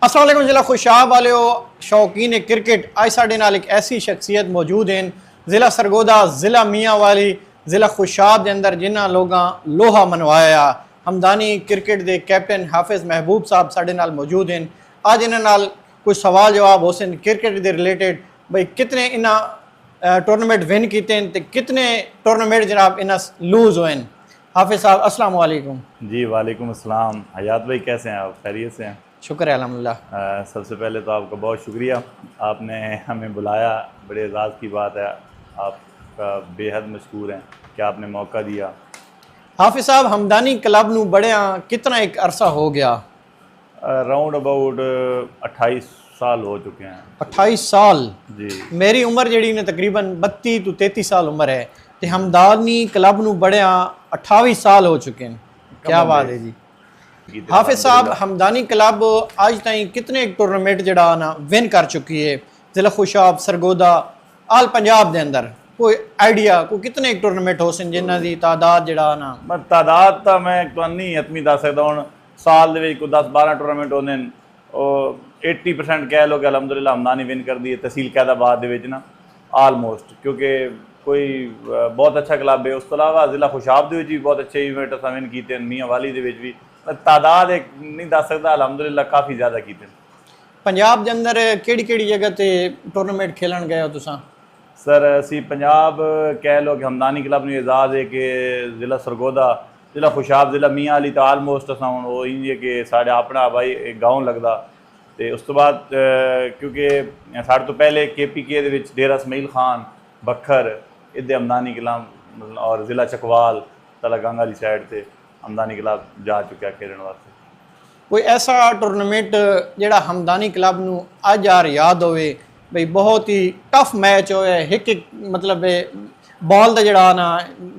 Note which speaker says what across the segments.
Speaker 1: अस्सलाम वालेकुम ज़िला खुशाब वाले शौकीन क्रिकेट आज साढ़े नाल एक ऐसी शख्सियत मौजूद हैं ज़िला सरगोदा ज़िला मियाँ वाली ज़िला खुशाब के अंदर जिन्होंने लोगों लोहा मनवाया। हमदानी क्रिकेट के कैप्टन हाफिज़ महबूब साहब साढ़े नाल मौजूद हैं। आज इन्होंने नाल कुछ सवाल जवाब हो सन क्रिकेट के रिलेटेड भाई कितने इन्हें टूर्नामेंट विन किए हैं तो कितने टूर्नामेंट जनाब इन्हें लूज़ हुए हैं। हाफिज़ साहब अस्सलाम वालेकुम।
Speaker 2: जी वालेकुम अस्सलाम। हयात भाई कैसे हैं आप? खैरियत से हैं?
Speaker 1: शुक्र है अल्हम्दुलिल्लाह।
Speaker 2: सबसे पहले तो आपका बहुत शुक्रिया, आपने हमें बुलाया, बड़े एजाज़ की बात है। आपका बेहद मशकूर हैं कि आपने मौका दिया।
Speaker 1: हाफिज़ साहब हमदानी क्लब नूं बड़िया कितना एक अरसा हो गया?
Speaker 2: राउंड अबाउट 28 साल हो चुके हैं।
Speaker 1: 28 साल
Speaker 2: जी।
Speaker 1: मेरी उम्र जी ने तकरीबन 32 तो 33 साल उम्र है तो हमदानी क्लब नूं बड़िया 28 साल हो चुके हैं। क्या बात है जी। हाफिज़ साहब हमदानी क्लब आज ताईं कितने टूर्नामेंट जड़ा ना विन कर चुकी है? ज़िला खुशाब सरगोदा आल पंजाब के अंदर कोई आइडिया को कितने टूर्नामेंट हो सन जिन्हां दी तादाद जड़ा ना?
Speaker 2: मैं तादाद तो मैं नहीं हतमी दस सकता हूँ। साल दे कोई 10-12 टूर्नामेंट होंदे ने और 80% कह लो कि अलहमदुलिल्लाह हमदानी विन कर दी है तहसील कैदाबाद दे ना आलमोस्ट, क्योंकि कोई बहुत अच्छा क्लब है। उस तो अलावा ज़िला खुशाब दे भी बहुत अच्छे इवेंट असां विन किए, मियाँ वाली दे भी तादाद एक नहीं दस सकता, अलहमदुलिल्लाह काफ़ी ज़्यादा किए।
Speaker 1: पंजाब के अंदर केड़ी जगह ते टूर्नामेंट खेलन गए हो तुसां?
Speaker 2: सर असी पंजाब कह लो कि हमदानी क्लब में एजाज़ है कि ज़िला सरगोदा ज़िला खुशाब ज़िला मियाँ वाली तो आलमोस्ट असां वो इंज है कि साढ़े अपना भाई एक गाँव लगता। तो उस तो बाद क्योंकि साढ़े तो पहले KPK दे विच डेरा इसमाइल खान बखर इधे हमदानी क्लब और ज़िला चकवाल तलागंग वाली साइड से हमदानी क्लब जा चुका खेलने वास्ते।
Speaker 1: कोई ऐसा टूर्नामेंट जड़ा हमदानी क्लब नूं अज यार याद होवे भाई बहुत ही टफ मैच होया एक मतलब बॉल का जड़ा ना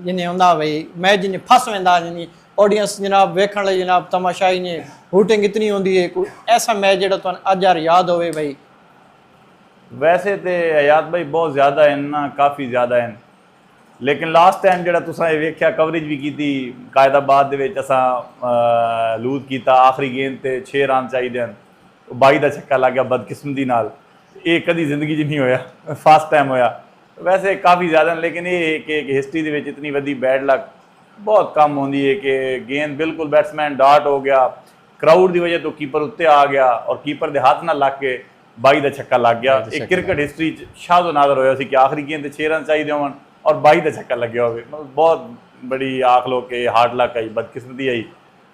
Speaker 1: जिन्हें होंदा भाई मैच जिन्हें फस वेंदा जिन्हें ऑडियंस जनाब वेखण लई जनाब तमाशाई ने हूटिंग इतनी होंदी है, कोई ऐसा मैच जड़ा तुहानूं अज यार याद होवे भाई?
Speaker 2: वैसे तो हयात भाई बहुत ज़्यादा है ना, काफ़ी ज़्यादा है, लेकिन लास्ट टाइम जो तुसा वेख्या कवरेज भी की कायदाबाद दे विच असां लूज किया। आखिरी गेंद ते 6 रन चाहिए, 22 का छक्का लग गया बदकिस्मती नाल। ये कभी जिंदगी च नहीं होया, फर्स्ट टाइम होया। वैसे काफ़ी ज़्यादा, लेकिन ये कि हिस्टरी दे विच इतनी वड्डी बैड लक बहुत कम होंदी है कि गेंद बिल्कुल बैट्समैन डॉट हो गया, क्राउड की वजह तो कीपर उत्ते आ गया और कीपर के हाथ ना लग के 22 का छक्का लग गया। एक क्रिकेट हिस्टरी शादो नादर होया सी कि आखिरी गेंद 6 रन चाहिए होवन और 22 का छक्का लगे हो। मतलब बहुत बड़ी आख लो कि हार्ड लक आई, बदकिस्मती आई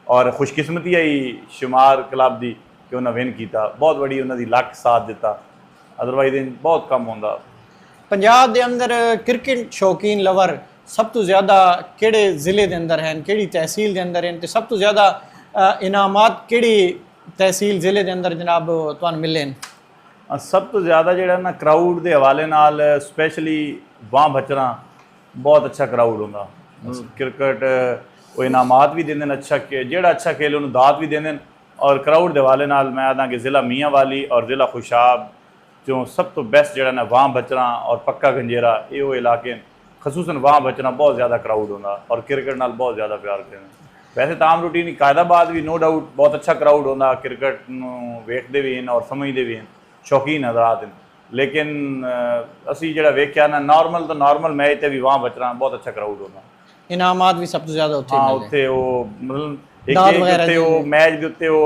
Speaker 2: और खुशकिस्मती आई शुमार क्लब की कि उन्हें विन किया। बहुत बड़ी उन्होंने लक साथ दिता, अदरवाइज बहुत कम होंदा।
Speaker 1: पंजाब के अंदर क्रिकेट शौकीन लवर सब तो ज़्यादा किहड़े ज़िले के अंदर हैं, किहड़ी तहसील के अंदर हैं, तो सब तो ज़्यादा इनामात किहड़ी तहसील ज़िले के अंदर जनाब तुहानूं मिले हैं?
Speaker 2: सब तो ज़्यादा जो ना क्राउड के हवाले नाल स्पैशली वहाँ बचना बहुत अच्छा क्राउड होंदा। क्रिकेट वो इनामात भी देंगे, अच्छा जेड़ा अच्छा खेले उन्होंने दात भी देंगे। और क्राउड के हवाले नाल मैं आदा कि ज़िला मियाँ वाली और ज़िला खुशाब जो सब तो बेस्ट जड़ा ना वहाँ बचना और पक्का गंजेरा ये वो इलाके खसूसन वहाँ बचना बहुत ज़्यादा क्राउड होंदा और क्रिकेट नाल बहुत ज़्यादा प्यार करें। वैसे तो आम रूटीन कायदाबाद भी नो डाउट बहुत अच्छा क्राउड होंदा, क्रिकेट वेखते भी हैं और समझते भी हैं, शौकीन हज़रात हैं। लेकिन असी जड़ा वेख्या ना नॉर्मल तो नॉर्मल मैच ते भी वहाँ बचना बहुत अच्छा क्राउड होंदा।
Speaker 1: इनामात भी सब तो ज़्यादा उत्थे
Speaker 2: हाँ उत्थे वो मतलब एक वो मैच के उत्ते वो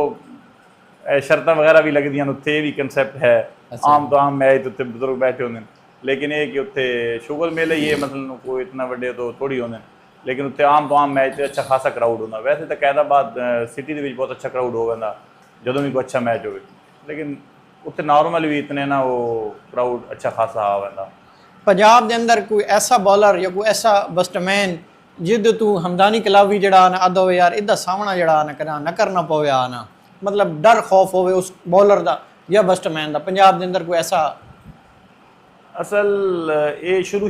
Speaker 2: शर्तां वगैरह भी लगदियां, उत्थे भी कंसैप्ट है। आम तो आम मैच उत्ते बुजुर्ग बैठे होंगे, लेकिन ये कि उत्थे शुगर मेले ही मतलब कोई इतना बड़े तो थोड़ी होंगे, लेकिन उत्थे आम तो आम मैच अच्छा खासा क्राउड होंदा। वैसे तो कैदाबाद सिटी दे बहुत अच्छा क्राउड हो जाता जो भी कोई अच्छा मैच हो, लेकिन उत्थे नॉर्मल भी इतने ना वो क्राउड अच्छा खासा आ जाता।
Speaker 1: पंजाब के अंदर कोई ऐसा बॉलर या कोई ऐसा बस्टमैन जिद तू हमदानी क्लब भी जड़ा ना अद हो यार इदा सामना जड़ा ना करना पवे ना, मतलब डर खौफ होवे उस बॉलर का या बस्टमैन का पंजाब के अंदर कोई ऐसा?
Speaker 2: असल ये शुरू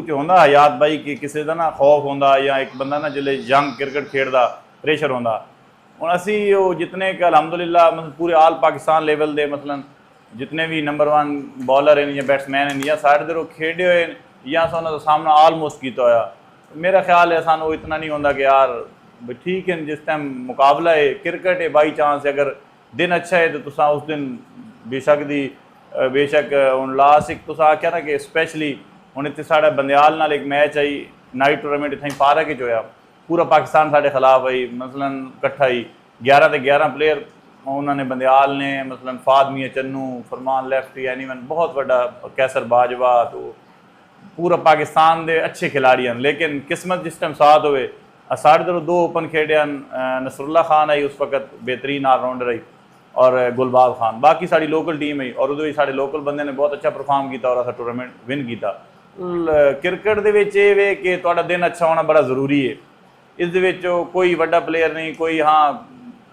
Speaker 2: च होंदा हयात भाई कि किसी का ना खौफ होंदा या एक बंदा ना जिले यंग क्रिकेट खेलदा प्रेशर होंदा। हुण असी वो जितने कि अलहमदुलिल्लाह मतलब पूरे आल पाकिस्तान लेवल दे मतलब जितने भी नंबर 1 बॉलर हैं या बैट्समैन हैं या साढ़े देरों खेडे हुए या उन्होंने सामना आलमोस्ट किया होया, मेरा ख्याल है सानू इतना नहीं होंदा कि यार ठीक है जिस टाइम मुकाबला है क्रिकेट है बाई चांस अगर दिन अच्छा है तो तुसा उस दिन बेशक हुण लास्ट एक तुसा आख्या ना कि स्पैशली हुण इत्थे साढ़ा बंदयाल नाल एक मैच आई नाइट टूर्नामेंट इत्थें पार्क च होया, पूरा पाकिस्तान साढ़े खिलाफ आई मसलन कट्ठा ही 11 ते 11 प्लेयर उन्होंने बंदयाल ने मसलन फाद मियां चन्नू, फरमान लेफ्टी, एनीवन बहुत बड़ा कैसर बाजवा, तो पूरा पाकिस्तान दे अच्छे खिलाड़ी हैं। लेकिन किस्मत जिस टाइम साथ हुए साढ़े तरह 2 ओपन खेडे, नसरुल्ला खान आई उस वक्त बेहतरीन ऑलराउंडर आई और गुलबाग खान, बाकी साड़ी लोकल टीम आई और उहदे साढ़े लोकल बंदे ने बहुत अच्छा परफॉर्म किया और असा टूर्नामेंट विन किया। क्रिकेट दे विच ये वे कि तुहाडा दिन अच्छा होना बड़ा ज़रूरी है। इस दे विच कोई वड्डा प्लेयर नहीं, कोई हाँ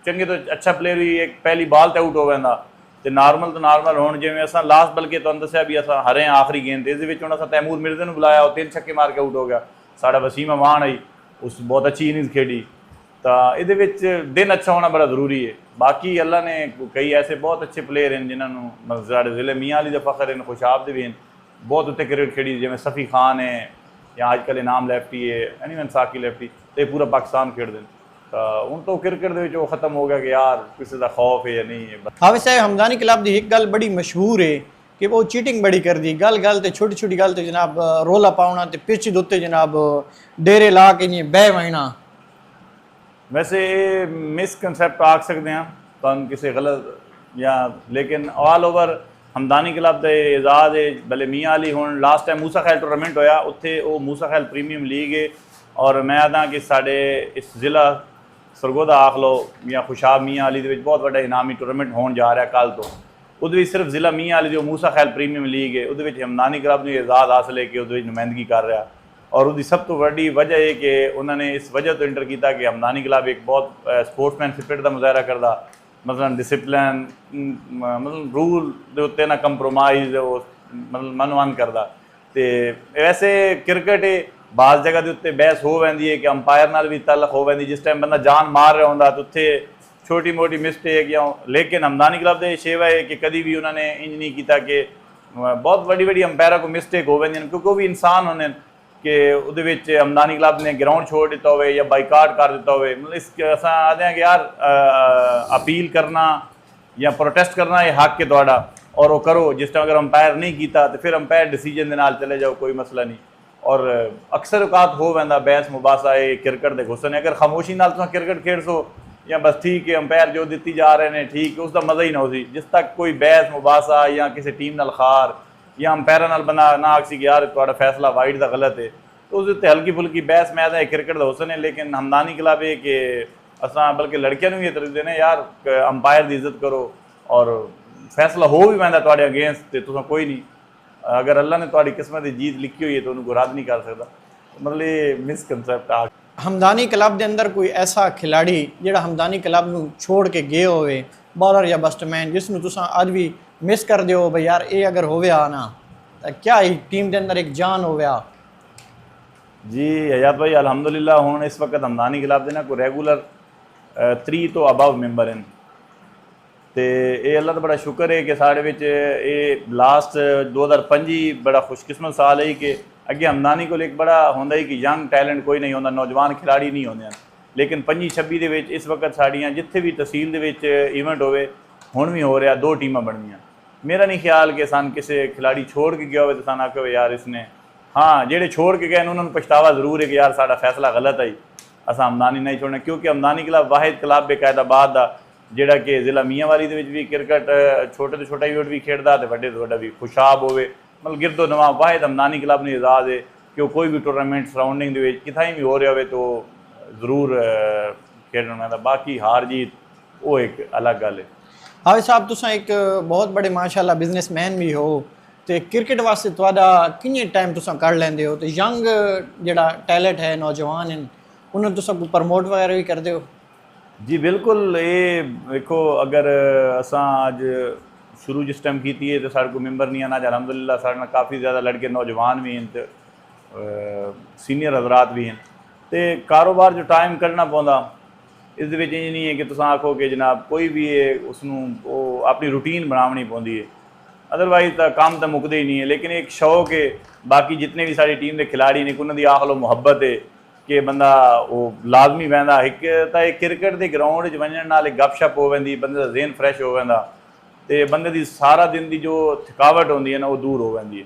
Speaker 2: चंगे तो अच्छा प्लेयर भी एक पहली बाल ते आउट हो वैंदा ते नॉर्मल हुण जिवें असां लास्ट बल्कि तुहानूं दस्सिया भी असां हरे आखिरी गेंद ते इस दे विच हुण असां तैमूर मिर्ज़ा नूं बुलाया, वो 3 छक्के मार के आउट हो गया। साड़ा वसीम अमान आई, उस बहुत अच्छी इनिंग्स खेडी। तो इहदे विच दिन अच्छा होना बड़ा ज़रूरी है। बाकी अल्लाह ने कई ऐसे बहुत अच्छे प्लेयर हैं जिन्होंने साढ़े ज़िले मियाँ अली दे फखर हैं, खुशाब दे भी हैं, बहुत उत्ते क्रिकेट खेड़ी, जिवें सफ़ी खान है या अजकल इनाम लेफ्टी है, एनीवन साकी लेफ्टी, तो पूरा पाकिस्तान खेडदे हैं। तो हुण तो क्रिकेट दे विच वो खत्म हो गया कि यार किसी का खौफ है या नहीं है।
Speaker 1: हाफिज़ साहब हमदानी क्लब की एक गल बड़ी मशहूर है कि वो चीटिंग बड़ी कर दी, गल ते छोटी छोटी गल ते जनाब रोला पाउना ते पिच दे उत्ते जनाब डेरे ला के इ'यां बह वहना।
Speaker 2: वैसे मिसकनसैप्ट आख सकते हैं तुहानूं किसी गलत या, लेकिन ऑल ओवर हमदानी क्लब के एजाज है। भले मियाँ अली हुण लास्ट टाइम मूसा खैल टूर्नामेंट होया, उत्थे वो मूसा खैल प्रीमियम लीग है और मैं आदा कि साढ़े इस ज़िला सरगोदा आख लो या खुशाब मियाँ अली दे विच बहुत बड़ा इनामी टूर्नामेंट होने जा रहा है कल तो। उहदे विच सिर्फ ज़िला मियाँ अली जो मूसा खैल प्रीमियम लीग है उहदे विच हमदानी क्लब ने एजाज हासिल है कि उहदे विच नुमाइंदगी कर रहा। और उसकी सब तो बड़ी वजह है कि उन्होंने इस वजह तो इंटर किया कि हमदानी क्लब एक बहुत स्पोर्ट्समैन स्पिरिट का मुजाहरा करता, मतलब डिसिप्लिन मतलब रूल के उत्ते ना कंप्रोमाइज़ मतलब मनवन करता। तो वैसे क्रिकेट बाज़ जगह के उत्ते बहस हो वैंदी है कि अंपायर नाल भी तलख हो वैंदी, जिस टाइम बंदा जान मार रहा होंदा तो उत्थे छोटी मोटी मिसटेक या, लेकिन हमदानी क्लब के शेवा है कि कभी भी उन्होंने इंज नहीं किया कि बहुत बड़ी बड़ी अंपायर को मिसटेक हो वैंदी, क्योंकि वो भी इंसान होने कि उहदे विच हमदानी क्लब ने ग्राउंड छोड़ दिता हो या बाइकाट कर दिता हो। मतलब इस असां आखदे हैं कि यार अपील करना या प्रोटेस्ट करना ये हक है तुहाडा और वो करो। जिस टाइम अगर अंपायर नहीं किया तो फिर अंपायर डिसीजन के नाल चले जाओ, कोई मसला नहीं। और अक्सर औकात हो वैंदा बहस मुबासा है क्रिकेट के हुसन है, अगर खामोशी नाल तुसीं क्रिकेट खेड सो या बस ठीक है अंपायर जो दी जा रहे हैं ठीक है, उसका मज़ा ही ना हो सी। जिस तक कोई बहस मुबासा या किसी टीम नाल खार या अंपायर नाल बंदा ना आखसी कि यार तुहाडा फैसला वाइड का गलत है, तो उस उत्ते हल्की फुल्की बहस मैं आदा क्रिकेट का हुसन है। लेकिन हमदानी क्लब है कि असां बल्कि लड़कियों भी ये तरह देने यार अंपायर की इज्जत करो और फैसला हो भी पैंदा तुहाडे अगेंस्ट ते तुसां कोई नहीं, अगर अल्लाह ने तुहाडी किस्मत की जीत लिखी हुई है तो उन्होंने रद्द नहीं कर सकता। मतलब ये मिसकनसैप्ट आ।
Speaker 1: हमदानी क्लब के अंदर कोई ऐसा खिलाड़ी जिहड़ा हमदानी क्लब नूं छोड़ के गए होवे, बॉलर या बैट्समैन, जिसनूं तुसां अज भी मिस कर दिओ भाई यार ये अगर होवया ना तो क्या टीम के अंदर एक जान होवया?
Speaker 2: जी हयात भाई अल्हम्दुलिल्लाह हुण इस वक्त हमदानी क्लब दे ना कोई रेगुलर 3 तो अबव मैंबर हैं तो ये अल्लाह का बड़ा शुक्र है कि साढ़े विच ये लास्ट 2025 बड़ा खुशकिस्मत साल है कि अगे हमदानी को एक बड़ा होंदा है कि यंग टैलेंट कोई नहीं होंदा, नौजवान खिलाड़ी नहीं होंदे। लेकिन 25-26 दे विच इस वक्त साड़ियाँ जिथे भी तहसील दे विच इवेंट होवे हुण भी हो रहा 2 टीमां बननियां। मेरा नहीं ख्याल कि सन किसी खिलाड़ी छोड़ के गया हो तो सन आखो यार इसने, हाँ जेडे छोड़ के गए उन्होंने पछतावा जरूर है कि यार साडा फैसला गलत आई, असा हमदानी नहीं छोड़ना। क्योंकि हमदानी क्लब वाहिद क्लब बेकायदाबाद का जिहड़ा कि जिला मियाँ वाली दे विच भी क्रिकेट छोटे तो छोटा इवेंट भी खेडदा ते वड्डे तो वड्डा भी खुशाब होवे, मतलब गिरदो नवा वाहिद हमदानी क्लब ने एजाज है कि वो कोई भी टूर्नामेंट सराउंडिंग दे विच किथां भी हो रहा हो तो जरूर खेडना पैंदा। बाकी हार जीत वो एक अलग गल है।
Speaker 1: हाफिज़ साहब तुसां एक बहुत बड़े माशाअल्लाह बिजनेसमैन भी हो तो क्रिकेट वास्ते तुहाडा किन्ने टाइम तुसां कढ लैंदे हो, तो यंग जिहड़ा टैलेंट है नौजवान हैं उन्होंने तुसां कोई प्रमोट वगैरह भी करदे हो? जी
Speaker 2: बिल्कुल, ये देखो अगर असां अज शुरू जिस टाइम की है तो साढ़े को मैंबर नहीं आना, अलहमदुलिल्लाह साढ़े नाल काफ़ी ज़्यादा लड़के नौजवान भी हैं तो सीनियर हजरात भी हैं। तो कारोबार जो टाइम कढ़ना पौंदा इस दे विच इंज नहीं है कि तुसां आखो कि जनाब कोई भी है उसनूं वो अपनी रूटीन बनावनी पौंदी है, अदरवाइज तो काम तो मुकदे ही नहीं है। लेकिन एक शौक है, बाकी जितने भी साड़ी टीम के खिलाड़ी ने उन्होंने आख लो मुहब्बत है कि बंदा वो लाजमी बहंदा। एक तो क्रिकेट के ग्राउंड वजन नाल गपशप हो वेंदी, बंदे का ज़हन फ्रैश हो वेंदा ते बंदे की सारा दिन की जो थकावट होंदी है ना वो दूर हो वेंदी है।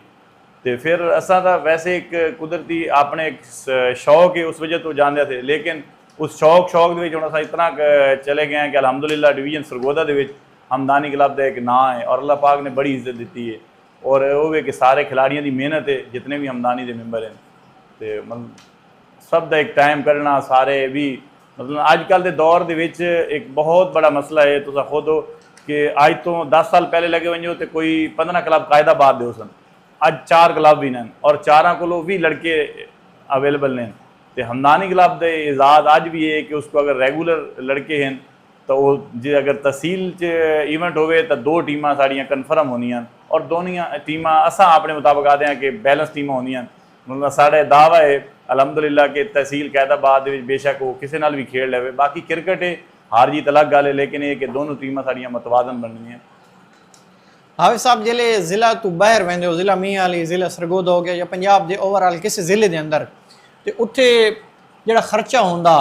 Speaker 2: तो फिर असा तो वैसे एक कुदरती अपने एक शौक है उस वजह तो जानते थे, लेकिन उस शौक दे विच हुण असां इतना चले गए हैं कि अलहमदुलिल्लाह डिवीजन सरगोदा दे विच हमदानी क्लब का एक नाँ है और अल्लाह पाक ने बड़ी इज्जत दी है। और वो है कि सारे खिलाड़ियों की मेहनत है जितने भी हमदानी के मैंबर हैं। तो मतलब सब का एक टाइम कढ़ना सारे भी मतलब अजकल के दौर के विच एक बहुत बड़ा मसला है। तुम खुद हो कि अज तो 10 साल पहले लगे वजो तो कोई 15 क्लब कायदाबाद दे सन, अज 4 क्लब भी हैं और 4 को भी लड़के अवेलेबल ने। तो हमदानी क्लब के इजाद अज भी है कि उसको अगर रेगूलर लड़के हैं तो वो जे अगर तहसील च इवेंट होवे तो 2 टीमां साड़ियाँ कन्फर्म होनियां और दोनों टीमां असा अपने मुताबिक आते हैं कि बैलेंस टीमां होनियां। मतलब साढ़े दावा है अलहमदुलिल्लाह कि तहसील कैदाबाद बेशक वो किसी नाल भी खेल ले, बाकी क्रिकेट है हार जीत अलग गल है, लेकिन ये कि दोनों टीमां साड़ियाँ मतवाजन बननी है।
Speaker 1: हाफिज़ साहब जिले ज़िला तो बाहर वेंदे हो, ज़िला मियाँ वाली, ज़िला सरगोदा हो गया या पंजाब के ओवरऑल किसी ज़िले के अंदर, तो उत्थे जिहड़ा खर्चा होंदा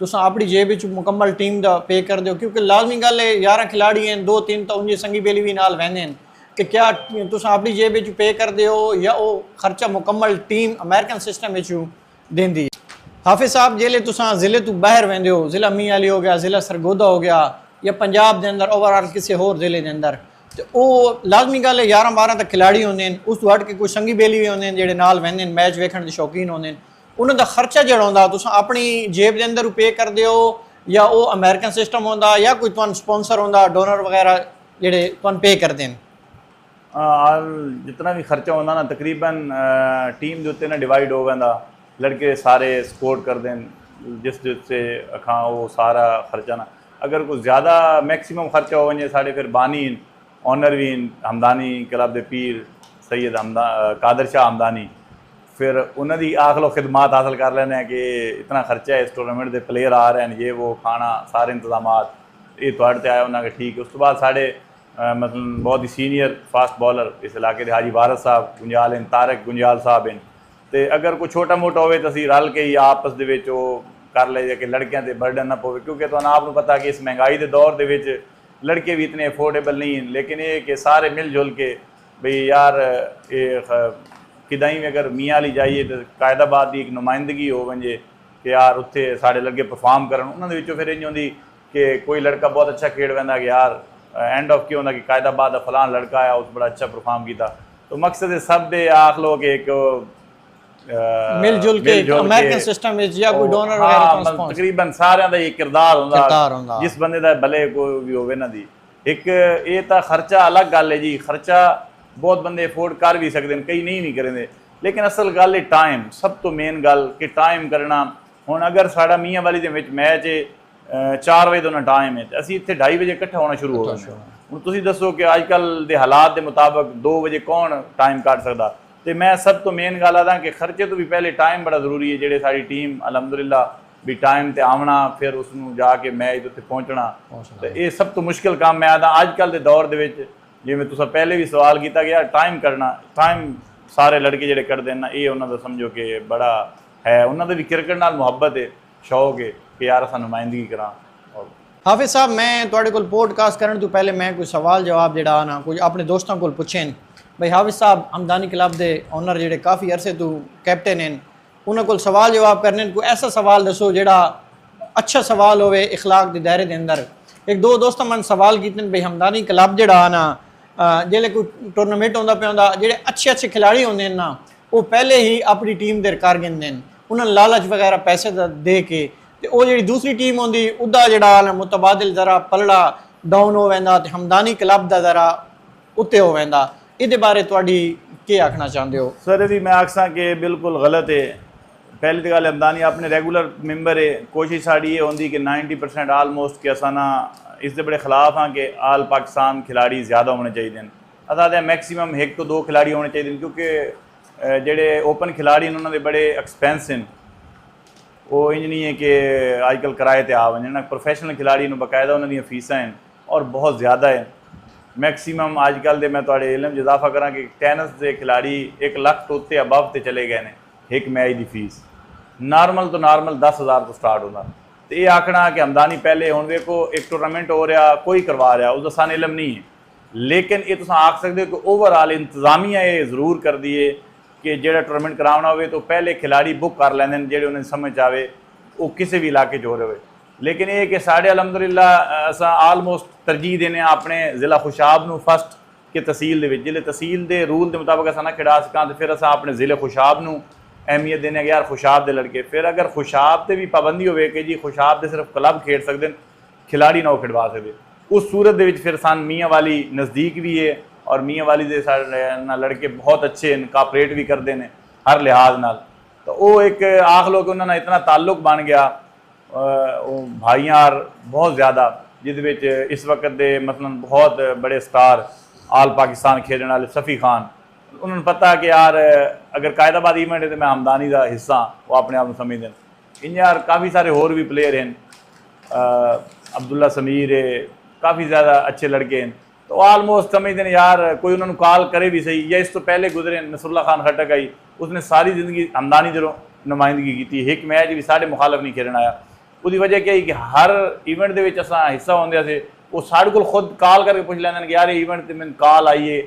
Speaker 1: तुसां अपनी जेब विच मुकम्मल टीम का पे कर दो, क्योंकि लाजमी गल है 11 खिलाड़ी हैं, 2-3 तो उनकी संगी बेली भी नाल वहंदे हैं कि क्या तुसां अपनी जेब विच पे कर दो या वो खर्चा मुकम्मल टीम अमेरिकन सिस्टम विच देंदी। हाफिज़ साहब जिले तुसां ज़िले तो बाहर वेंदे हो, ज़िला मियाँ वाली हो गया, ज़िला सरगोदा हो गया या पंजाब के अंदर ओवरऑल किसी होर ज़िले के अंदर, तो वो लाजमी गल है 11-12 तक खिलाड़ी होंदे हैं, उस तो हट के कोई संगी बेली भी होंदे हैं जेह्ड़े नाल वहंदे हैं, मैच वेखण दे शौकीन होंदे हैं। उन्होंने खर्चा जो होंदा तुसां अपनी जेब के अंदर पे कर दो या वो अमेरिकन सिस्टम होंदा या कोई तुहानू स्पॉन्सर होंदा, डोनर वगैरह जेह्ड़े तुहानू पे करते हैं?
Speaker 2: जितना भी खर्चा होंदा ना तकरीबन टीम के उत्ते ना डिवाइड हो वेंदा, लड़के सारे सपोर्ट कर दें जिससे अखा वो सारा खर्चा ना। अगर कुछ ज़्यादा मैक्सिमम खर्चा हो वजे साढ़े फिर बानी ऑनर भी हमदानी क्लब के पीर सैयद कादर शाह हमदानी, फिर उन्होंने आखलो खिदमात हासिल कर लेने कि इतना खर्चा है, इस टूर्नामेंट के प्लेयर आ रहे हैं, ये वो खाना सारे इंतजाम ये थोड़े ते आए उन्होंने ठीक है। उस तो बाद साढ़े मतलब बहुत ही सीनियर फास्ट बॉलर इस इलाके के हाजी भारत साहब गुंजाल हैं, तारक गुंजाल साहब हैं। तो अगर कोई छोटा मोटा हो तो असी रल के ही आपस के कर ले कि लड़कियों से बर्डन ना पवे, क्योंकि तो आपको पता कि इस महंगाई के दौर के लड़के भी इतने अफोर्डेबल नहीं हैं। लेकिन ये कि सारे मिल जुल के बई यार ये किदाई में अगर मियाँ वाली जाइए तो कायदाबाद की एक नुमाइंदगी हो वजे कि यार उत्थे साढ़े लड़के परफॉर्म करन, उन्होंने फिर इंज होंदी कि कोई लड़का बहुत अच्छा खेल वह कि यार एंड ऑफ क्यों होंदा कि कायदाबाद का फलान लड़का आया उस बड़ा अच्छा परफॉर्म किया। तो मकसद सब दे आख लो कि एक
Speaker 1: मिलजुल के अमेरिकन सिस्टम या कोई डोनर वगैरह
Speaker 2: तकरीबन सारे का ये किरदार होंदा जिस बंदे का भले कोई भी होवे ना दी। एक ये तो खर्चा अलग गल है जी, खर्चा बहुत बंदे अफोर्ड कर भी सकते हैं, कई नहीं करेंगे, लेकिन असल गल है टाइम, सब तो मेन गल कि टाइम करना। हुण अगर साड़ा मियाँ वाली दे विच मैच है 4 बजे तो टाइम है तो असीं इत्थे 2:30 बजे इकट्ठा होना शुरू हो गए। हुण तुसीं दसो कि अजकल के हालात के मुताबिक 2 बजे कौन टाइम कढ सकदा। तो मैं सब तो मेन गल आदा कि खर्चे तो भी पहले टाइम बड़ा जरूरी है। जेडे साड़ी टीम अलहमदुलिल्लाह भी टाइम ते आवना, फिर उसनू जाके मैच उत्ते पहुँचना, तो ये सब तो मुश्किल काम मैं आदा अजकल के दौर दे विच। जिवें तुसां पहले भी सवाल किया गया टाइम करना, टाइम सारे लड़के जेडे करते हैं ना ये उन्होंने समझो कि बड़ा है, उन्होंने भी क्रिकेट नाल मुहब्बत है, शौक है कि यार असां नुमाइंदगी करा।
Speaker 1: हाफिज़ साहब मैं तुहाडे कोल पॉडकास्ट करने तो पहले मैं कोई सवाल जवाब जेड़ा ना कोई अपने दोस्तों को पुछें भाई हाफिज़ साहब हमदानी क्लब के ओनर जेडे काफ़ी अरसे तो कैप्टन हैं, उन्होंने को सवाल जवाब करने कोई ऐसा सवाल दसो जेड़ा अच्छा सवाल होवे इखलाक के दायरे के अंदर। एक दो दोस्तों मन सवाल कीते भाई हमदानी क्लब जेड़ा ना जेल्लै कोई टूर्नामेंट होंदा पे होंदा जेडे अच्छे खिलाड़ी होंदे हैं ना वो पहले ही अपनी टीम दे कर गिनदे हैं, उन्होंने लालच वगैरह पैसे दे के, तो वो जी दूसरी टीम होंदी उदा जड़ा ना मुतबादिल जरा पलड़ा डाउन हो वैंदा ते हमदानी क्लब का जरा उत्ते हो वैंदा। ये बारे तुहाडी क्या आखना चाहते हो?
Speaker 2: सर ये भी मैं आखसा कि बिल्कुल गलत है। पहली तो गल हमदानी अपने रेगूलर मैंबर है, कोशिश साड़ी ये होंदी कि 90% आलमोस्ट कि असा ना इसके बड़े खिलाफ हाँ कि आल पाकिस्तान खिलाड़ी ज़्यादा होने चाहिए। असा मैक्सीमम 1 तो 2 खिलाड़ी होने चाहिए, क्योंकि जेडे ओपन खिलाड़ी हैं उन्होंने बड़े एक्सपेंस हैं, वो इंज नहीं है कि अजकल किराए पर आ वजन। प्रोफैशनल खिलाड़ी बकायदा उन्होंने फीसा हैं और बहुत ज़्यादा है। मैक्सीमम अजकल के मैं थोड़े इलम च इजाफा करा कि टेनिस के खिलाड़ी 1 लाख तो उत्ते अबव ते चले गए हैं एक मैच की फीस। ਨਾਰਮਲ ਤੋਂ ਨਾਰਮਲ 10,000 ਤੋਂ ਸਟਾਰਟ ਹੁੰਦਾ। ਤੇ ਇਹ ਆਖਣਾ ਕਿ ਹਮਦਾਨੀ ਪਹਿਲੇ ਹੁਣ ਵੇਖੋ ਇੱਕ ਟੂਰਨਾਮੈਂਟ ਹੋ ਰਿਹਾ ਕੋਈ ਕਰਵਾ ਰਿਹਾ ਉਹਦਾ ਸਾਨੂੰ ਇਲਮ ਨਹੀਂ ਹੈ, ਲੇਕਿਨ ਇਹ ਤੁਸੀਂ ਆਖ ਸਕਦੇ ਹੋ ਕਿ ਓਵਰਆਲ ਇੰਤਜ਼ਾਮੀਆ ਇਹ ਜ਼ਰੂਰ ਕਰਦੀ ਹੈ ਕਿ ਜਿਹੜਾ ਟੂਰਨਾਮੈਂਟ ਕਰਾਉਣਾ ਹੋਵੇ ਤਾਂ ਪਹਿਲੇ ਖਿਲਾੜੀ ਬੁੱਕ ਕਰ ਲੈਂਦੇ ਨੇ ਜਿਹੜੇ ਉਹਨਾਂ ਨੂੰ ਸਮਝ ਆਵੇ ਉਹ ਕਿਸੇ ਵੀ ਇਲਾਕੇ 'ਚ ਹੋ ਰਹੇ ਹੋਵੇ। ਲੇਕਿਨ ਇਹ ਕਿ ਸਾਡੇ ਅਲਹਮਦੁਲਿਲਾ ਅਸਾਂ ਆਲਮੋਸਟ ਤਰਜੀਹ ਦੇने ਆਪਣੇ ਜ਼ਿਲ੍ਹਾ ਖੁਸ਼ਾਬ ਨੂੰ ਫਸਟ ਕਿ ਤਹਿਸੀਲ ਦੇ ਵਿੱਚ ਜਿਹੜੇ ਤਹਿਸੀਲ ਦੇ ਰੂਲ ਦੇ ਮੁਤਾਬਕ ਅਸਾਂ ਨਾ ਖਿਡਾ ਸਕਾਂ, ਤੇ ਫਿਰ ਅਸਾਂ ਆਪਣੇ ਜ਼ਿਲ੍ਹੇ ਖੁਸ਼ਾਬ ਨੂੰ ਅਹਿਮੀਅਤ ਦੇने ਕਿ ਯਾਰ ਖੁਸ਼ਾਬ ਦੇ ਲੜਕੇ। ਫਿਰ ਅਗਰ ਖੁਸ਼ਾਬ ਤੇ ਵੀ ਪਾਬੰਦੀ ਹੋਵੇ ਕਿ ਜੀ ਖੁਸ਼ਾਬ ਦੇ ਸਿਰਫ ਕਲੱਬ ਖੇਡ ਸਕਦੇ ਨੇ, ਖਿਲਾੜੀ ਨਾ ਉਹ ਖਿਡਵਾ ਸਕਦੇ, ਉਸ ਸੂਰਤ ਦੇ ਵਿੱਚ ਫਿਰ ਸਾਨ ਮੀਆਂ ਵਾਲੀ ਨਜ਼ਦੀਕ ਵੀ ਹੈ ਔਰ ਮੀਆਂ ਵਾਲੀ ਦੇ ਸਾਡੇ ਨਾਲ ਲੜਕੇ ਬਹੁਤ ਅੱਛੇ ਨੇ, ਕਾਪਰੇਟ ਵੀ ਕਰਦੇ ਨੇ ਹਰ ਲਿਹਾਜ਼ ਨਾਲ। ਤਾਂ ਉਹ ਇੱਕ ਆਖ ਲੋ ਕਿ ਉਹਨਾਂ ਨਾਲ ਇਤਨਾ ਤਾल्लुक ਬਣ ਗਿਆ ਉਹ ਭਾਈਆਂ ਬਹੁਤ ਜ਼ਿਆਦਾ, ਜਿਹਦੇ ਵਿੱਚ ਇਸ ਵਕਤ ਦੇ ਮਤਲਬ ਬਹੁਤ ਬੜੇ ਸਟਾਰ ਆਲ ਪਾਕਿਸਤਾਨ ਖੇਡਣ ਵਾਲੇ ਸਫੀ ਖਾਨ, ਉਹਨਾਂ ਨੂੰ ਪਤਾ ਕਿ ਯਾਰ ਅਗਰ ਕਾਇਦਾਬਾਦ ਈਵੈਂਟ ਹੈ ਤਾਂ ਮੈਂ ਹਮਦਾਨੀ ਦਾ ਹਿੱਸਾ, ਉਹ ਆਪਣੇ ਆਪ ਨੂੰ ਸਮਝਦੇ ਨੇ। ਇੰਜ यार काफ़ी सारे और भी प्लेयर हैं, अब्दुल्ला समीर है, काफ़ी ज़्यादा अच्छे लड़के हैं। तो आलमोस्ट समझते हैं यार कोई उन्होंने कॉल करे भी सही, या इस तो पहले गुजरे नसरुल्ला खान खटक आई, उसने सारी ज़िंदगी हमदानी की नुमाइंदगी की थी, एक मैच भी साढ़े मुखालफ नहीं खेलना आया। उसकी वजह क्या है कि हर इवेंट के असा हिस्सा होंगे से वो साढ़े को खुद कॉल करके पूछ लेंगे कि यार ये इवेंट से मैंने कॉल आई है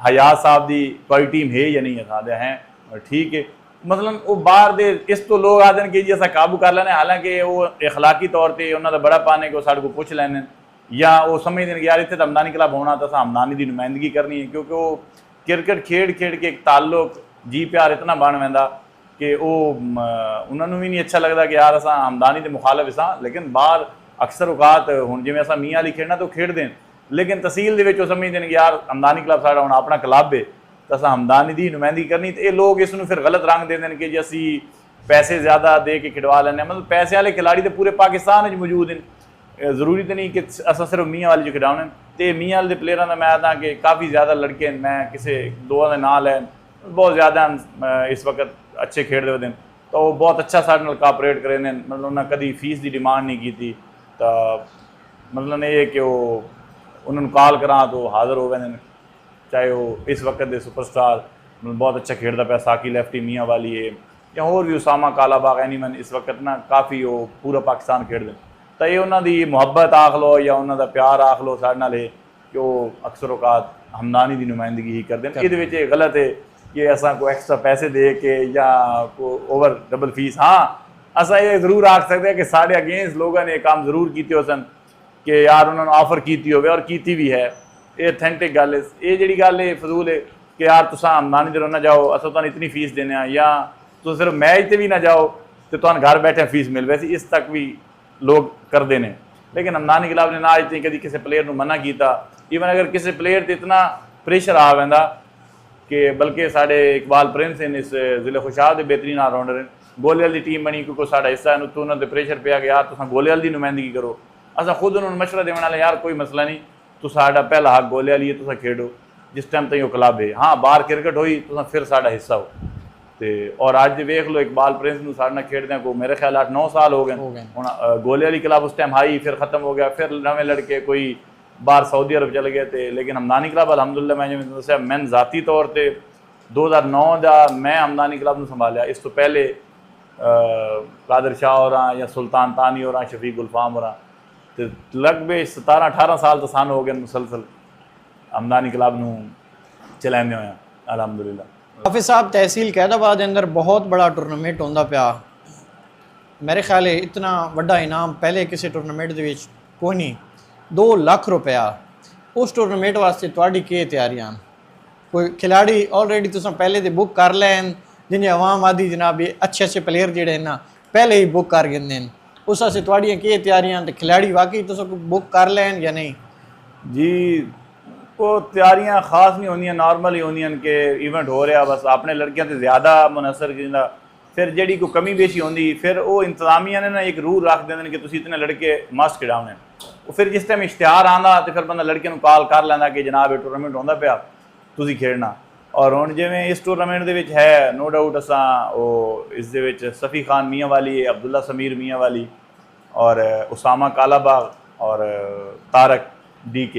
Speaker 2: हयात साहब की कोई टीम है या नहीं है, सादे हैं ठीक है। मतलब वो बाहर दे इस तो लोग आते हैं कि जी असा काबू कर लेने, हालांकि वो इखलाकी तौर पर उन्होंने बड़ा पाने को साढ़े को पूछ लेने, या वो समझते हैं कि यार इतने तो हमदानी क्लब होना तो हमदानी की नुमाइंदगी करनी है, क्योंकि वो क्रिकेट खेड के एक ताल्लुक जी प्यार इतना बन पैंदा कि वो उन्होंने भी नहीं अच्छा लगता कि यार असा हमदानी के मुखालफ इसा। लेकिन बाहर अक्सर औकात हुण जिवें असा मियाँ अली खेडना तो खेडते हैं, लेकिन तहसील दे विच वो समझते हैं कि यार हमदानी क्लब साडा हुण अपना क्लब है तो असा हमदानी की नुमाइंदगी करनी। तो ये लोग इसनूं फिर गलत रंग देते हैं कि जी असी पैसे ज़्यादा दे के खिडवा लैंदे, मतलब पैसे वाले खिलाड़ी तो पूरे पाकिस्तान में मौजूद हैं, जरूरी तो नहीं कि असा सिर्फ मियाँ वाले जो खिडाने। तो मियाँ वाले प्लेयरों का मैं आता कि काफ़ी ज़्यादा लड़के हैं, मैं किसी दो के नाल है बहुत ज़्यादा इस वक्त अच्छे खेडते होते हैं, तो वो बहुत अच्छा साढ़े नाल कापरेट करे ने, मतलब उन्होंने कभी फीस की डिमांड नहीं की थी। तो मतलब ये कि वो उन्होंने कॉल करा तो हाज़र हो गए, चाहे वो इस वक्त के सुपरस्टार मतलब बहुत अच्छा खेलता पाया साकी लेफ्टी मियाँ वाली है, या होर भी उसामा कालाबाग एनीमन इस वक्त ना काफ़ी वो पूरा पाकिस्तान खेडते। तो ये उन्होंने मुहब्बत आख लो या उन्होंने प्यार आख लो साढ़े नाल कि वो अक्सर औकात हमदानी की नुमाइंदगी ही करते हैं। ये गलत है कि असा को एक्स्ट्रा पैसे दे के या को ओवर डबल फीस। हाँ असा ये जरूर आख सकते हैं कि साढ़े अगेंस्ट लोगों ने काम जरूर किए हो सन कि यार उन्होंने ऑफर की हो और की भी है, ये ऑथेंटिक गल है। ये जी गल है फजूल है कि यार तुम हमदानी दे ना जाओ असो तुम इतनी फीस देने, या तो सिर्फ मैच से भी ना जाओ तो तुम घर बैठे फीस मिल, वैसे इस तक भी लोग करते हैं। लेकिन हमदानी क्लब ने ना अज तक कभी किसी प्लेयर को मना किया। ईवन अगर किसी प्लेयर से इतना प्रेशर आ पैंदा कि बल्कि साढ़े इकबाल प्रिंस हैं इस जिले खुशाब के बेहतरीन ऑलराउंडर हैं, गोलेवाल की टीम बनी क्योंकि साढ़ा हिस्सा है तो उन्होंने प्रेशर पिया कि यार तुम गोलेवाल की नुमाइंदगी करो। असा खुद उन्होंने मशवरा देने वाले यार कोई मसला नहीं, तो साढ़ा पहला हक गोलेवाल ही है, तुम खेडो जिस टाइम तक क्लब है। हाँ बाहर क्रिकेट हुई तो फिर साढ़ा हिस्सा हो। तो और अज वेख लो इकबाल प्रिंस में साढ़े नाल खेडदे को मेरे ख्याल 8-9 साल हो गए हुण। गोलेवाल क्लब उस टाइम हाई फिर ख़त्म हो गया, फिर नवे लड़के कोई बाहर सऊदी अरब चले गए थे। लेकिन हमदानी क्लब अलहमदुलिल्लाह मैं जिवें दस्सिया मैं ज़ाती तौर पर 2009 का मैं हमदानी क्लब में संभालिया। इस तो पहले कादर शाह हो रहा या सुल्तान तानी हो रहा शफीक गुलफाम हो रहा, तो लगभग 17-18 साल तो सान हो गए मुसलसल हमदानी क्लब नूं चलाने हुए अलहमदुलिल्लाह।
Speaker 1: हाफिज़ साहब तहसील कैदाबाद के अंदर बहुत बड़ा टूरनामेंट होंदा पिया, मेरे ख्याल है इतना बड़ा इनाम पहले किसी टूरनामेंट के कोई नहीं, 2 लाख रुपया। उस टूरनामेंट वास्ते तुहाडी की तैयारियां? कोई खिलाड़ी ऑलरेडी तुम पहले तो बुक कर लैन जिन्हें आवाम आदि जनाब ये अच्छे प्लेयर जोड़े ना पहले ही बुक कर देंगे, उस वास्ते तुहाडियां की तैयारियां? तो खिलाड़ी वाकई तुम बुक कर लैन या नहीं?
Speaker 2: जी वो तैयारियां खास नहीं होंदियां, नॉर्मल ही होंदियां कि इवेंट हो रहा बस अपने लड़कियां तो ज़्यादा मुनसर किंदा। फिर जी कोई कमी बेशी होंदी फिर वो इंतजामिया ने ना एक रूल रख देंगे कि तुम इतने लड़के मस्ट खिडाने। वो फिर जिस टाइम इश्तिहार आंदा तो फिर बंदा लड़कियों को कॉल कर लैंदा कि जनाब ये टूरनामेंट होंदा पिया तुसीं खेडना। और हुण जिवें इस टूरनामेंट दे विच है नो डाउट असां वो इस दे विच सफ़ी खान मियाँ वाली है, अब्दुल्ला समीर मियाँ वाली और उसामा कालाबाग और तारक DK,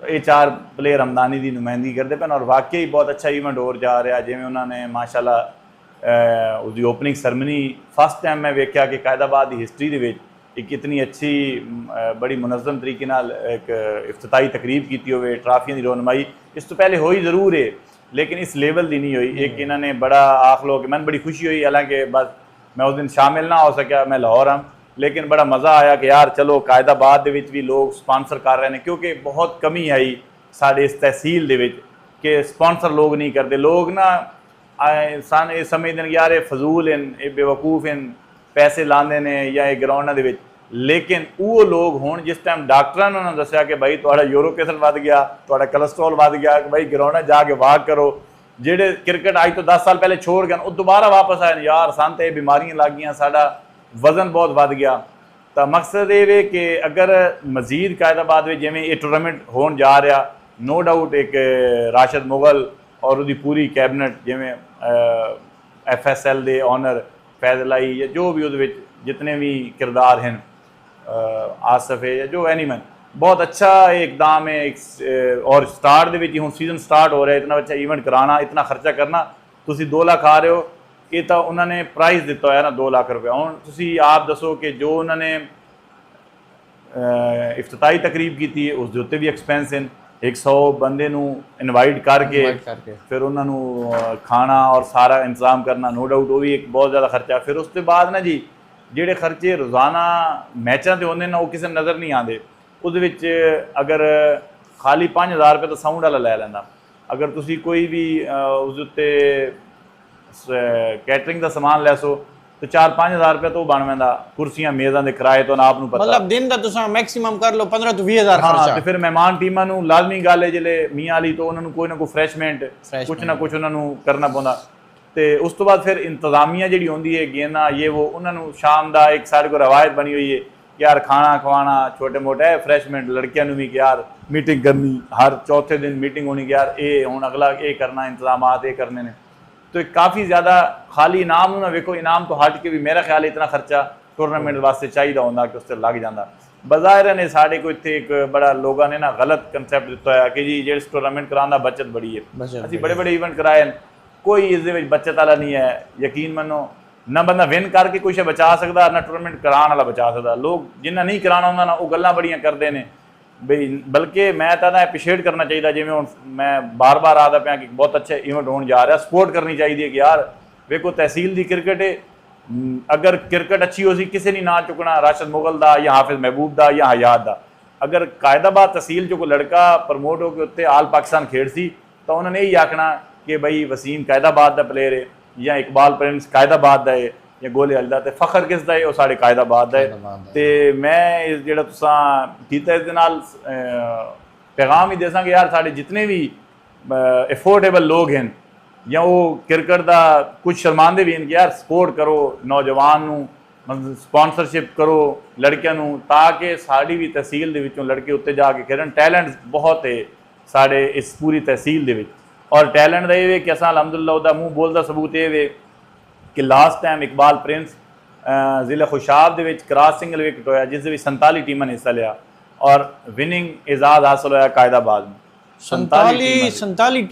Speaker 2: ये 4 प्लेयर हमदानी की नुमाइंदगी करते पे और वाकई बहुत अच्छा इवेंट हो जा रहा। जिवें उन्होंने माशाल्लाह उसकी ओपनिंग सरमनी फस्ट टाइम मैं वेख्या कि कायदाबाद की हिस्टरी दे विच एक इतनी अच्छी बड़ी मुनज़्ज़म तरीके नाल एक इफ्तिताही तकरीब की होवे, ट्राफियां की रोनमाई इस तो पहले हुई ज़रूर है लेकिन इस लेवल की नहीं हुई। एक इन्होंने बड़ा आख लो कि मैंने बड़ी खुशी हुई, हालांकि बस मैं उस दिन शामिल ना हो सकिया, मैं लाहौर हाँ, लेकिन बड़ा मज़ा आया कि यार चलो कायदाबाद दे विच भी लोग स्पॉन्सर कर रहे हैं, क्योंकि बहुत कमी आई साढ़े इस तहसील दे विच कि स्पॉन्सर लोग नहीं करते। लोग ना सन ये समझते हैं यार ये फजूल हैं, ये बेवकूफ़ हैं, पैसे लाते हैं या ग्राउंडों के, लेकिन वो लोग हुण जिस टाइम डॉक्टर ने उन्होंने दसिया कि भाई तुहाडा यूरिक एसिड वध गया, तुहाडा कोलेस्ट्रॉल वध गया, कि भाई ग्राउंड जाके वाक करो, जेडे क्रिकेट आज तो 10 साल पहले छोड़ गए वो दोबारा वापस आए, यार सन तो बीमारियां लग गई, साडा वजन बहुत वध गया। तो मकसद ये वे कि अगर मजीद कायदाबाद में जिमें ये टूर्नामेंट होने जा रहा, नो डाउट एक राशिद मुगल और उसकी पूरी कैबिनेट जिमें FSL के ऑनर फैजलाई या जो भी उस जितने भी किरदार हैं, आसफ है या जो एनीमन, बहुत अच्छा इकदाम है। और स्टार्ट दे विच हुण सीजन स्टार्ट हो रहा है, इतना अच्छा इवेंट कराना, इतना खर्चा करना, तुसी 2 लाख आ रहे हो, ये तो उन्होंने प्राइज़ दिता है ना 2 लाख रुपया। हुण तुसी आप दसो कि जो उन्होंने इफ्तिताही तकरीब की थी उस उत्ते भी एक्सपेंस हैं, 100 बंदे नूं इनवाइट करके फिर उन्होंने खाना और सारा इंतजाम करना, नो डाउट वो भी एक बहुत ज़्यादा खर्चा। फिर उसके बाद ना जी ਜਿਹੜੇ खर्चे रोज़ाना मैचों से होंगे ना वो किसी नज़र नहीं आते, उस अगर खाली 5000 रुपये तो साउंड वाला लै लैंदा, अगर तुसी कोई भी उस उत्ते कैटरिंग का समान लैसो तो 4-5 हज़ार रुपये तो बन पैंदा, कुर्सियां मेज़ां दे किराए तो आपनूं पता,
Speaker 1: मतलब दिन का तुसां मैक्सिमम कर लो 15 तो 20 हज़ार
Speaker 2: हाँ।
Speaker 1: खर्चा।
Speaker 2: तो फिर मेहमान टीमां नूं लाजमी गल है जिले मियाँ अली तो उन्होंने कोई ना कोई फ्रैशमेंट कुछ ना कुछ उन्होंने करना पौंदा। तो उस तो बाद फिर इंतजामिया जी होंगी है गेंदा ये वो उन्होंने शाम का एक साढ़े को रवायत बनी हुई है कि यार खाना खवाना छोटे मोटे है फ्रैशमेंट लड़कियों भी कि यार मीटिंग करनी, हर चौथे दिन मीटिंग होनी कि यार ये हूँ अगला ये करना, इंतजाम ये करने ने। तो काफ़ी ज़्यादा खाली इनाम ना वेखो, इनाम तो हट के भी मेरा ख्याल इतना खर्चा टूर्नामेंट वास्ते चाहिए होंगे कि उससे लग जाता। बज़ाहिर ने साढ़े को इतने एक बड़ा लोगों ने ना गलत कंसैप्ट दिता है कि जी जिस टूर्नामेंट कराना बचत बड़ी है, असं बड़े बड़े इवेंट कराए कोई इस बचत वाला नहीं है, यकीन मनो ना बंदा विन करके कुछ बचा सकता ना टूर्नामेंट कराने वाला बचा सकता। लोग जिन्हें नहीं कराना होंगे ना वो गल्लां बड़ियां करते हैं बई, बल्कि मैं तो एप्रीशिएट करना चाहिए जिमें हूँ मैं बार बार आता पाया कि बहुत अच्छा इवेंट होने जा रहा, सपोर्ट करनी चाहिए कि यार वेखो तहसील की क्रिकेट है, अगर क्रिकेट अच्छी हो सी किसी ने ना चुकना राशिद मुगल का या हाफिज महबूब का या हयात का, अगर कायदाबाद तहसील जो कोई लड़का प्रमोट होकर उत्ते आल पाकिस्तान खेड सी तो उन्होंने यही आखना कि भाई वसीम कायदाबाद का प्लेयर है या इकबाल प्रिंस कायदाबाद का है या गोले अल दा, फखर किस दा है वो साढ़े कायदाबाद का है। तो मैं जो तुसा कीता इस पैगाम ही देसा कि यार साढ़े जितने भी एफोर्डेबल लोग हैं या वो क्रिकेट का कुछ शर्मांदे भी हैं कि यार सपोर्ट करो नौजवान मतलब स्पॉन्सरशिप करो लड़कियों नूं, ताकि साड़ी भी तहसील दे विचों लड़के उत्ते जाके खेलन। टैलेंट बहुत है साढ़े इस पूरी तहसील दे विच, और टैलेंट का ये कि असां अलहमदुलिल्लाह उहदा मूँह बोलदा सबूत ये कि लास्ट टाइम इकबाल प्रिंस ज़िला खुशाब दे विच क्रॉस सिंगल विकेट होया जिस 47 टीमां ने हिस्सा लिया और विनिंग एजाज हासिल होया कायदाबाद में।
Speaker 1: 47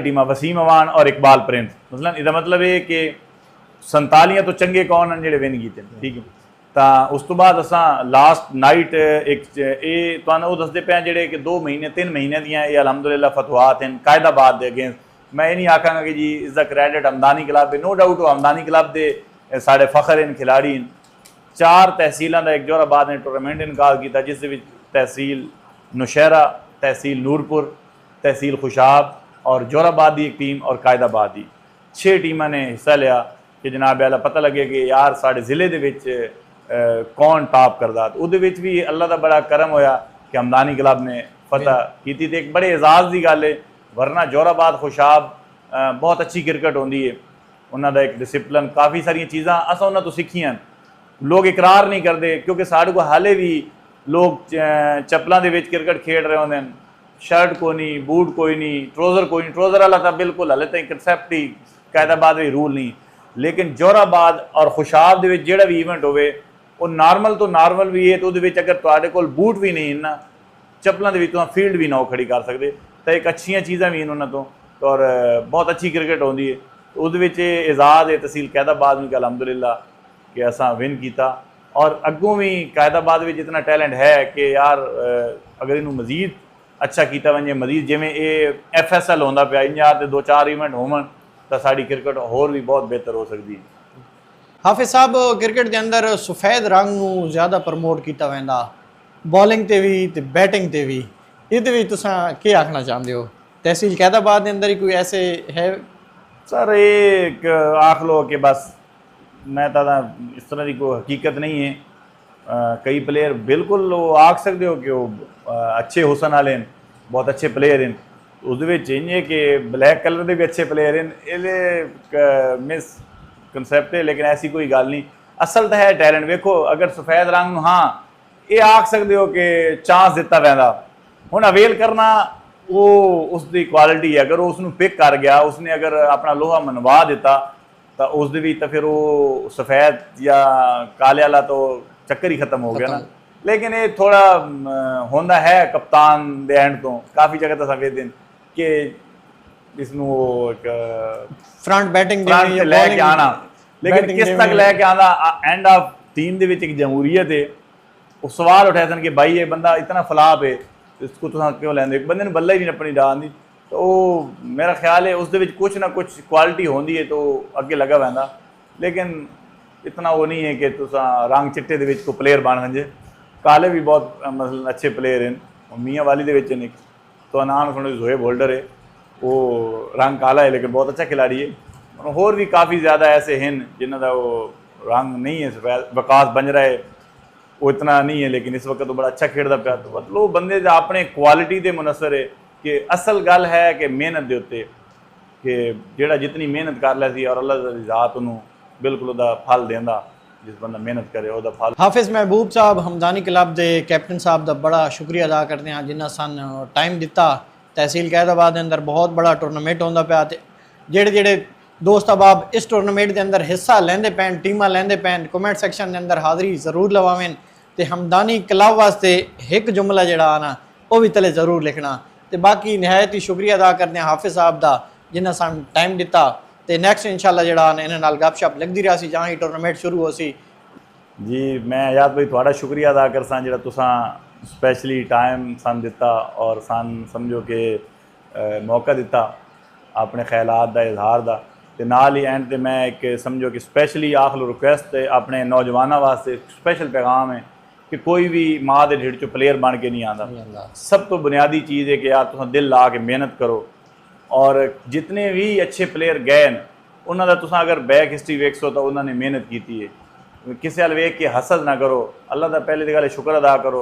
Speaker 2: टीमां वसीम अवान और इकबाल प्रिंस, मतलब ये कि 47 तो चंगे कौन हैं जो विन कीते, ठीक है। तो उस तो बाद असां लास्ट नाइट एक ये तुहानूं दसदे पे जेडे कि 2 महीने 3 महीने दियां ये अलहमदुलिल्लाह फतवात हैं कायदाबाद के अगेंस्ट। मैं ये नहीं आखांगा कि जी इसका क्रेडिट हमदानी क्लब है, नो डाउट वो हमदानी क्लब के साढ़े फखर इन खिलाड़ी। 4 तहसीलों का एक जोराबाद ने टूर्नामेंट इनका किया जिस तहसील नौशहरा, तहसील नूरपुर, तहसील खुशाब और जोराबाद की एक टीम और कायदाबाद की 6 टीमों ने हिस्सा लिया कि जनाब अल्लाह पता लगे कि यार साढ़े ज़िले के कौन टॉप करदा। तो उहदे विच भी अल्लाह का बड़ा करम होया कि हमदानी क्लब ने फतह की थी। एक बड़े एजाज की गल है, वरना जोराबाद खुशाब बहुत अच्छी क्रिकेट होंदी है, उन्होंने एक डिसिपलिन काफ़ी सारिया चीज़ां असां उन्होंने तो सीखियां। लोग इकरार नहीं करते क्योंकि साढ़े को हाले भी लोग चप्पलों के क्रिकेट खेड रहे होंगे, शर्ट कोई नहीं, बूट कोई नहीं, ट्रोज़र कोई नहीं, ट्रोज़र वाला तो बिल्कुल हाले तो कंसैप्ट ही कायदाबाद में रूल नहीं। लेकिन जोराबाद और खुशाब दे विच जिहड़ा भी इवेंट होवे वो नॉर्मल तो नॉर्मल भी है, तो उहदे विच अगर तुहाडे कोल बूट भी नहीं ना चप्पलों के तुम फील्ड भी ना खड़ी कर सकते, तो एक अच्छी चीज़ां भी उन्होंने तो और बहुत अच्छी क्रिकेट होंदी है। ਉਹਦੇ ਵਿੱਚ ਇਜ਼ਾਜ਼ ਤਹਿਸੀਲ कैदाबाद में अलहमदुलिल्लाह कि असा विन किया और अगों भी कैदाबाद में इतना टैलेंट है कि यार अगर इनू मजीद अच्छा किया वजे मजीद जिमें ये FSL होंदा पिया इंजा ते 2-4 इवेंट होवन तो साड़ी क्रिकेट होर भी बहुत बेहतर हो सकती है।
Speaker 1: हाफिज़ साहब क्रिकेट के अंदर सफ़ेद रंग नू ज़्यादा प्रमोट किया वेंदा बॉलिंग ते भी ते बैटिंग ते भी इहदे विच तुसां की आखना चाहते हो? तहसील कैदाबाद के अंदर ही कोई ऐसे है?
Speaker 2: सर ये आख लो कि बस मैं तो इस तरह की कोई हकीकत नहीं है। कई प्लेयर बिल्कुल वो आख सकते हो कि वो अच्छे हुसन वाले हैं, बहुत अच्छे प्लेयर हैं। उस इंजे कि ब्लैक कलर के भी अच्छे प्लेयर हैं, ये मिस कंसैप्ट है, लेकिन ऐसी कोई गल नहीं। असल तो है टैलेंट। वेखो अगर सफ़ेद रंग हाँ ये आख सकते हो कि चांस दिता पैदा हुण अवेल करना वो उसकी क्वालिटी है। अगर वो उसनू पिक कर गया, उसने अगर अपना लोहा मनवा दिता तो उस तो फिर वो सफ़ेद या काले वाला तो चक्कर ही खत्म हो गया ना। लेकिन ये थोड़ा होंदा है कप्तान दे एंड तो काफ़ी जगह तो सफ़ेद दिन कि इसनू
Speaker 1: फ्रंट बैटिंग
Speaker 2: लैके आना, लेकिन किस तक लैके आना एंड ऑफ टीम दे विच एक जमहूरीयत है। वो सवाल उठाए सन कि भाई ये बंदा इतना फलाप है इसको तुम क्यों लैंदे, एक बंदे ने बल्ला ही नहीं अपनी डाल दी। तो मेरा ख्याल है उस कुछ ना कुछ क्वालिटी होंदी है तो अगे लगा वैंदा, लेकिन इतना वो नहीं है कि तुसा रंग चिट्टे दे को प्लेयर बन वंजे। काले भी बहुत मतलब अच्छे प्लेयर हैं। मियाँ वाली दे विच ने तो नाम सुनो जोहेब होल्डर है, वो रंग काला है लेकिन बहुत अच्छा खिलाड़ी है। होर भी काफ़ी ज़्यादा ऐसे हैं जिन्हों का वो रंग नहीं है सफेद। वकास बंजरा है, वो इतना नहीं है लेकिन इस वक्त तो बड़ा अच्छा खेलता पाया। तो मतलब बंदे अपने क्वालिटी से मुनसर है कि असल गल है कि मेहनत के उत्ते कि जेड़ा जितनी मेहनत कर लिया सी और अल्लाह दी ज़ात उन्होंने बिल्कुल उसका फल देंदा। जिस बंदा मेहनत करे उसका फल।
Speaker 1: हाफिज़ महबूब साहब हमदानी क्लब के कैप्टन साहब का बड़ा शुक्रिया अदा करते हैं जिन्हें सन टाइम दिता। तहसील कैदाबाद के अंदर बहुत बड़ा टूरनामेंट होंदा पाया ते जेड़े जेड़े दोस्त अहबाब इस टूरनामेंट के अंदर हिस्सा लेंदे पैन, टीमां लेंदे पैन, कमेंट सैक्शन के अंदर हाज़री जरूर लवावें ते हमदानी क्लब वास्ते एक जुमला जड़ा आना वो भी तले जरूर लिखना। तो बाकी नहायत ही शुक्रिया अदा करते हैं हाफिज़ साहब का जिन्हें सन टाइम दिता। तो नैक्सट इंशाल्लाह जड़ा इन्हां नाल गपशप लगती रहा सी जहाँ ही टूरनामेंट शुरू हो सी।
Speaker 2: जी मैं याद भाई थोड़ा शुक्रिया अदा कर सा जो तुसा स्पैशली टाइम सन दिता और सन समझो कि मौका दिता अपने ख्यालात का इजहार का। तो नाल ही एंड मैं एक समझो कि स्पैशली आखिर रिक्वेस्ट अपने नौजवानों वास्ते स्पैशल पैगाम है कि कोई भी माँ के ढिड चो प्लेयर बन के नहीं आता। सब तो बुनियादी चीज़ है कि यार तुम दिल ला के मेहनत करो। और जितने भी अच्छे प्लेयर गए उन्होंने तुम अगर बैक हिस्ट्री वेखो तो उन्होंने मेहनत की है। किसी वाल वेख के हसद ना करो, अल्लाह का पहले तो गल शुक्र अदा करो,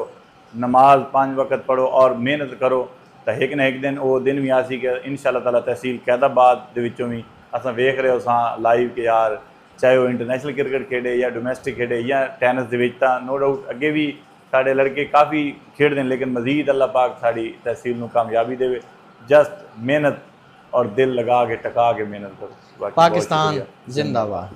Speaker 2: नमाज 5 वक्त पढ़ो और मेहनत करो तो एक ना एक दिन वो दिन भी आसी कि इंशाअल्लाह ताला तहसील कैदाबाद के विचों भी अस वेख रहे हो सा लाइव कि यार चाहे वो इंटरनेशनल क्रिकेट खेडे या डोमैसटिक खेडे या टैनिस के नो डाउट अगे भी साढ़े लड़के काफ़ी खेडते हैं, लेकिन मजीद अल्लाह पाक साड़ी तहसील को कामयाबी दे। जस्ट मेहनत और दिल लगा के टका के मेहनत करो।
Speaker 1: पाकिस्तान जिंदाबाद।